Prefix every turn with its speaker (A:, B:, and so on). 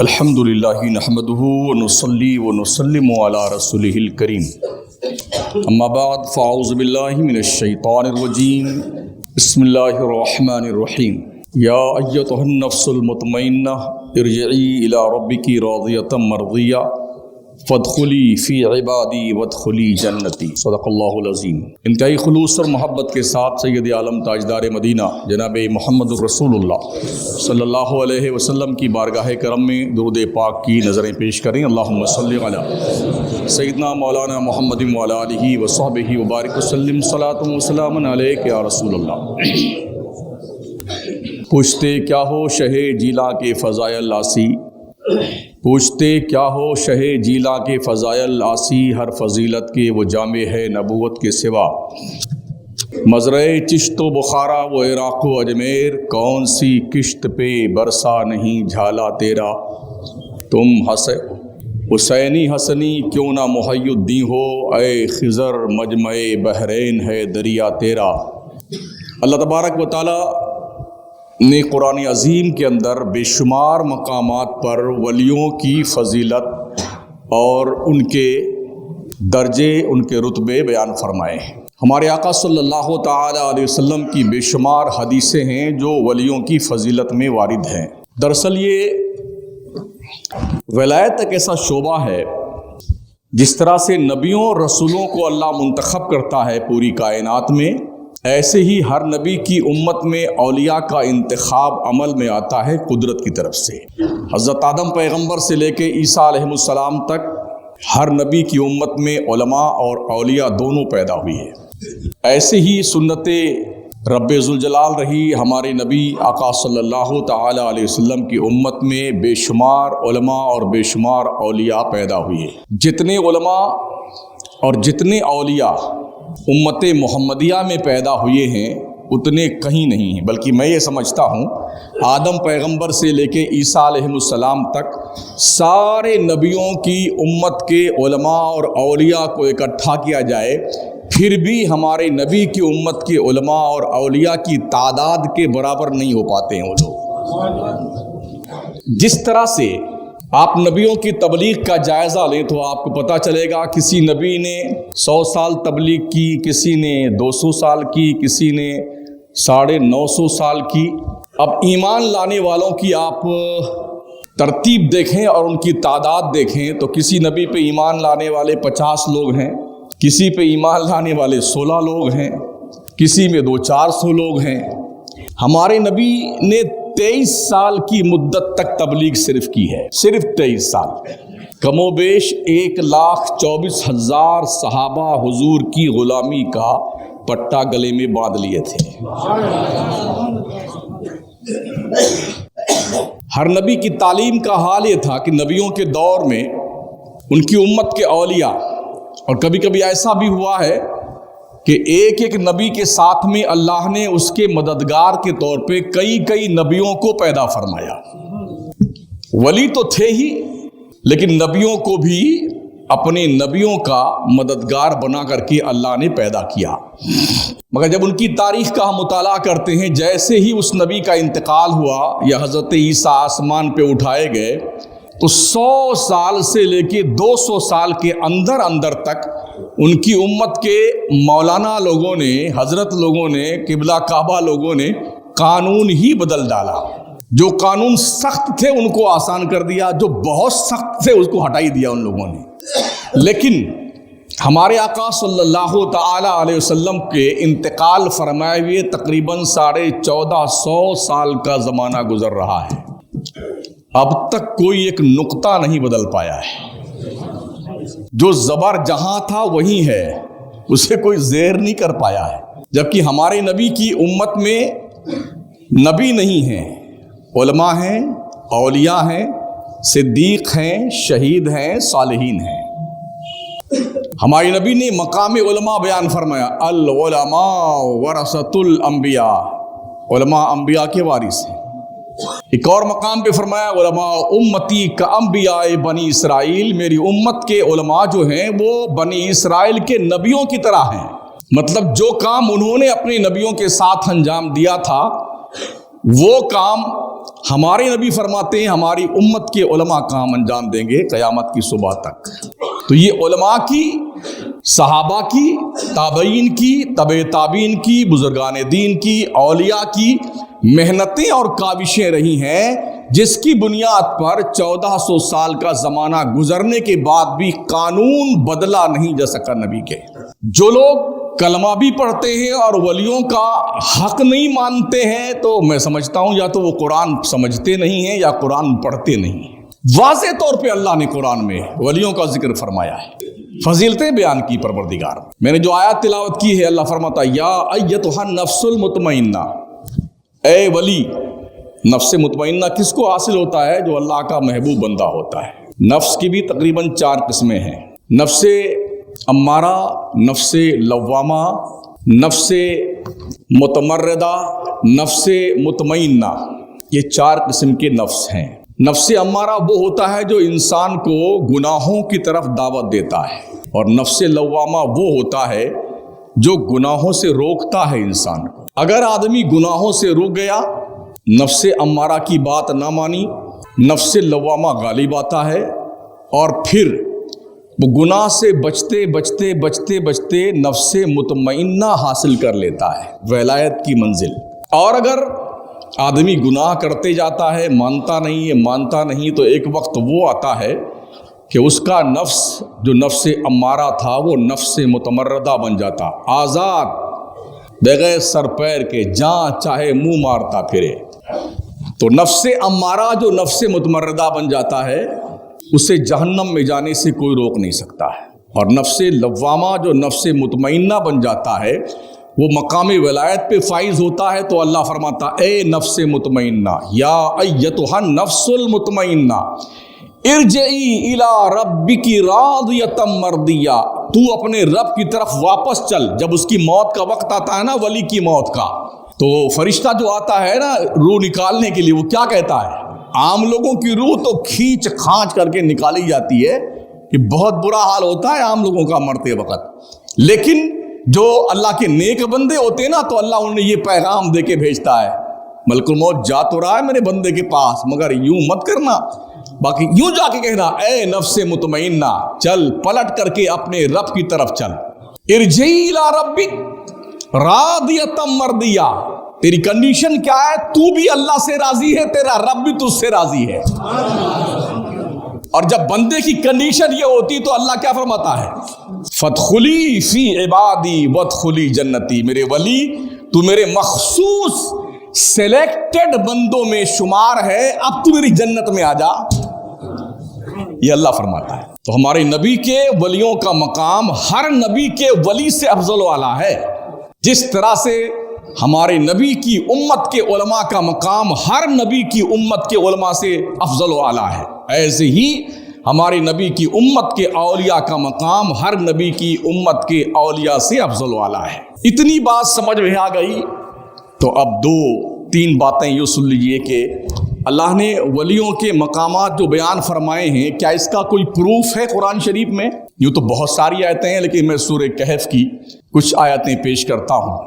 A: الحمدللہ نحمدہ ونصلی ونسلم علی رسولہ الکریم اما بعد فاعوذ باللہ من الشیطان الرجیم بسم اللہ الرحمن الرحیم یا ایتھا النفس المطمئنہ ارجعی الی ربک راضیۃ مرضیہ فادخلی فی عبادی وادخلی جنتی صدق اللہ العظیم۔ انتہائی خلوص اور محبت کے ساتھ سید عالم تاجدار مدینہ جناب محمد رسول اللہ صلی اللہ علیہ وسلم کی بارگاہ کرم میں درود پاک کی نظریں پیش کریں۔ اللہم صلی علی سیدنا مولانا محمد وعلی آلہ وصحبہ وبارک وسلم صلاۃ وسلام علیک یا رسول اللہ۔ پوچھتے کیا ہو شہ جیلاں کے فضائل آسی، پوچھتے کیا ہو شہ جیلاں کے فضائل آسی، ہر فضیلت کے وہ جامع ہے نبوت کے سوا۔ مزرعِ چشت و بخارا و عراق و اجمیر، کون سی کشت پہ برسا نہیں جھالا تیرا۔ تم حسینی حسنی کیوں نہ محی الدین ہو، اے خضر مجمع بحرین ہے دریا تیرا۔ اللہ تبارک و تعالی نے قرآن عظیم کے اندر بے شمار مقامات پر ولیوں کی فضیلت اور ان کے درجے، ان کے رتبے بیان فرمائے ہیں۔ ہمارے آقا صلی اللہ تعالی علیہ وسلم کی بے شمار حدیثیں ہیں جو ولیوں کی فضیلت میں وارد ہیں۔ دراصل یہ ولایت ایک ایسا شعبہ ہے جس طرح سے نبیوں اور رسولوں کو اللہ منتخب کرتا ہے پوری کائنات میں، ایسے ہی ہر نبی کی امت میں اولیاء کا انتخاب عمل میں آتا ہے قدرت کی طرف سے۔ حضرت آدم پیغمبر سے لے کے عیسیٰ علیہ السلام تک ہر نبی کی امت میں علماء اور اولیاء دونوں پیدا ہوئی ہے۔ ایسے ہی سنت رب ذوالجلال رہی، ہمارے نبی آقا صلی اللہ تعالی علیہ وسلم کی امت میں بے شمار علماء اور بے شمار اولیاء پیدا ہوئی ہے۔ جتنے علماء اور جتنے اولیاء امت محمدیہ میں پیدا ہوئے ہیں اتنے کہیں نہیں ہیں، بلکہ میں یہ سمجھتا ہوں آدم پیغمبر سے لے کے عیسیٰ علیہ السلام تک سارے نبیوں کی امت کے علماء اور اولیاء کو اکٹھا کیا جائے پھر بھی ہمارے نبی کی امت کے علماء اور اولیاء کی تعداد کے برابر نہیں ہو پاتے ہیں وہ لوگ۔ جس طرح سے آپ نبیوں کی تبلیغ کا جائزہ لیں تو آپ کو پتہ چلے گا کسی نبی نے 100 سال تبلیغ کی، کسی نے 200 سال کی، کسی نے 950 سال کی۔ اب ایمان لانے والوں کی آپ ترتیب دیکھیں اور ان کی تعداد دیکھیں تو کسی نبی پہ ایمان لانے والے 50 لوگ ہیں، کسی پہ ایمان لانے والے 16 لوگ ہیں، کسی میں 200-400 لوگ ہیں۔ ہمارے نبی نے 23 سال کی مدت تک تبلیغ صرف کی ہے، صرف 23 سال۔ کم و بیش 1,24,000 صحابہ حضور کی غلامی کا پٹا گلے میں باندھ لیے تھے۔ ہر نبی کی تعلیم کا حال یہ تھا کہ نبیوں کے دور میں ان کی امت کے اولیاء، اور کبھی کبھی ایسا بھی ہوا ہے کہ ایک ایک نبی کے ساتھ میں اللہ نے اس کے مددگار کے طور پہ کئی نبیوں کو پیدا فرمایا۔ ولی تو تھے ہی لیکن نبیوں کو بھی اپنے نبیوں کا مددگار بنا کر کے اللہ نے پیدا کیا۔ مگر جب ان کی تاریخ کا ہم مطالعہ کرتے ہیں، جیسے ہی اس نبی کا انتقال ہوا یا حضرت عیسیٰ آسمان پہ اٹھائے گئے تو 100 سال سے لے کے 200 سال کے اندر تک ان کی امت کے مولانا لوگوں نے، حضرت لوگوں نے، قبلہ کعبہ لوگوں نے قانون ہی بدل ڈالا۔ جو قانون سخت تھے ان کو آسان کر دیا، جو بہت سخت تھے اس کو ہٹائی دیا ان لوگوں نے۔ لیکن ہمارے آقا صلی اللہ تعالی علیہ وسلم کے انتقال فرمائے ہوئے تقریباً 1450 سال کا زمانہ گزر رہا ہے، اب تک کوئی ایک نقطہ نہیں بدل پایا ہے۔ جو زبر جہاں تھا وہی ہے، اسے کوئی زیر نہیں کر پایا ہے۔ جبکہ ہمارے نبی کی امت میں نبی نہیں ہیں، علماء ہیں، اولیاء ہیں، صدیق ہیں، شہید ہیں، صالحین ہیں۔ ہمارے نبی نے مقام علماء بیان فرمایا، العلماء ورثۃ الانبیاء، علماء انبیاء کے وارث ہیں۔ ایک اور مقام پہ فرمایا، علماء امتی کا انبیاء بنی اسرائیل، میری امت کے علماء جو ہیں وہ بنی اسرائیل کے نبیوں کی طرح ہیں۔ مطلب جو کام انہوں نے اپنے نبیوں کے ساتھ انجام دیا تھا وہ کام ہمارے نبی فرماتے ہیں ہماری امت کے علماء کام انجام دیں گے قیامت کی صبح تک۔ تو یہ علماء کی، صحابہ کی، تابعین کی، تبع تابعین کی، بزرگان دین کی، اولیاء کی محنتیں اور کاوشیں رہی ہیں، جس کی بنیاد پر 1400 سال کا زمانہ گزرنے کے بعد بھی قانون بدلا نہیں جا سکا نبی کے۔ جو لوگ کلمہ بھی پڑھتے ہیں اور ولیوں کا حق نہیں مانتے ہیں، تو میں سمجھتا ہوں یا تو وہ قرآن سمجھتے نہیں ہیں یا قرآن پڑھتے نہیں ہیں۔ واضح طور پہ اللہ نے قرآن میں ولیوں کا ذکر فرمایا ہے، فضیلتیں بیان کی پروردگار۔ میں نے جو آیات تلاوت کی ہے، اللہ فرماتا یا ایتھا النفس المطمئنہ، اے ولی۔ نفس مطمئنہ کس کو حاصل ہوتا ہے؟ جو اللہ کا محبوب بندہ ہوتا ہے۔ نفس کی بھی تقریباً 4 قسمیں ہیں، نفس امارہ، نفس لوامہ، نفس متمردہ، نفس مطمئنہ، یہ 4 قسم کے نفس ہیں۔ نفس امارہ وہ ہوتا ہے جو انسان کو گناہوں کی طرف دعوت دیتا ہے، اور نفس لوامہ وہ ہوتا ہے جو گناہوں سے روکتا ہے انسان کو۔ اگر آدمی گناہوں سے رک گیا، نفس امارہ کی بات نہ مانی، نفس لوامہ غالب آتا ہے، اور پھر وہ گناہ سے بچتے بچتے بچتے بچتے نفس مطمئنہ حاصل کر لیتا ہے، ولایت کی منزل۔ اور اگر آدمی گناہ کرتے جاتا ہے، مانتا نہیں، تو ایک وقت وہ آتا ہے کہ اس کا نفس جو نفس امارہ تھا وہ نفس متمردہ بن جاتا، آزاد، بغیر سر پیر کے، جہاں چاہے منہ مارتا پھرے۔ تو نفس امارہ جو نفس متمردہ بن جاتا ہے، اسے جہنم میں جانے سے کوئی روک نہیں سکتا ہے، اور نفس لوامہ جو نفس مطمئنہ بن جاتا ہے وہ مقام ولایت پہ فائز ہوتا ہے۔ تو اللہ فرماتا اے نفس مطمئنہ، یا ایتھا النفس المطمئنہ ارجعی الی ربک راضیۃ مرضیہ، تو اپنے رب کی طرف واپس چل۔ جب اس کی موت کا وقت آتا ہے نا، ولی کی موت کا، تو فرشتہ جو آتا ہے نا روح نکالنے کے لیے، وہ کیا کہتا ہے؟ عام لوگوں کی روح تو کھینچ کھانچ کر کے نکالی جاتی ہے کہ بہت برا حال ہوتا ہے عام لوگوں کا مرتے وقت، لیکن جو اللہ کے نیک بندے ہوتے ہیں نا، تو اللہ انہیں یہ پیغام دے کے بھیجتا ہے، ملک الموت جا تو رہا ہے میرے بندے کے پاس، مگر یوں مت کرنا، باقی یوں جا کے کہنا اے نفس مطمئنہ، چل پلٹ کر کے اپنے رب کی طرف چل۔ ارجعی الی ربک راضیۃ مرضیہ، تیری کنڈیشن کیا ہے؟ تو بھی اللہ سے راضی ہے، تیرا رب بھی تجھ سے راضی ہے۔ اور جب بندے کی کنڈیشن یہ ہوتی تو اللہ کیا فرماتا ہے؟ فادخلی فی عبادی وادخلی جنتی، میرے ولی تو میرے مخصوص سلیکٹڈ بندوں میں شمار ہے، اب تو میری جنت میں آ جا، یہ اللہ فرماتا ہے۔ تو ہمارے نبی کے ولیوں کا مقام ہر نبی کے ولی سے افضل و اعلیٰ ہے، جس طرح سے ہمارے نبی کی امت کے علماء کا مقام ہر نبی کی امت کے علماء سے افضل و اعلیٰ ہے، ایسے ہی ہمارے نبی کی امت کے اولیاء کا مقام ہر نبی کی امت کے اولیاء سے افضل و اعلیٰ ہے۔ اتنی بات سمجھ میں آ گئی تو اب 2-3 باتیں یوں سن لیجئے کہ اللہ نے ولیوں کے مقامات جو بیان فرمائے ہیں، کیا اس کا کوئی پروف ہے قرآن شریف میں؟ یوں تو بہت ساری آیتیں ہیں، لیکن میں سورہ کہف کی کچھ آیتیں پیش کرتا ہوں۔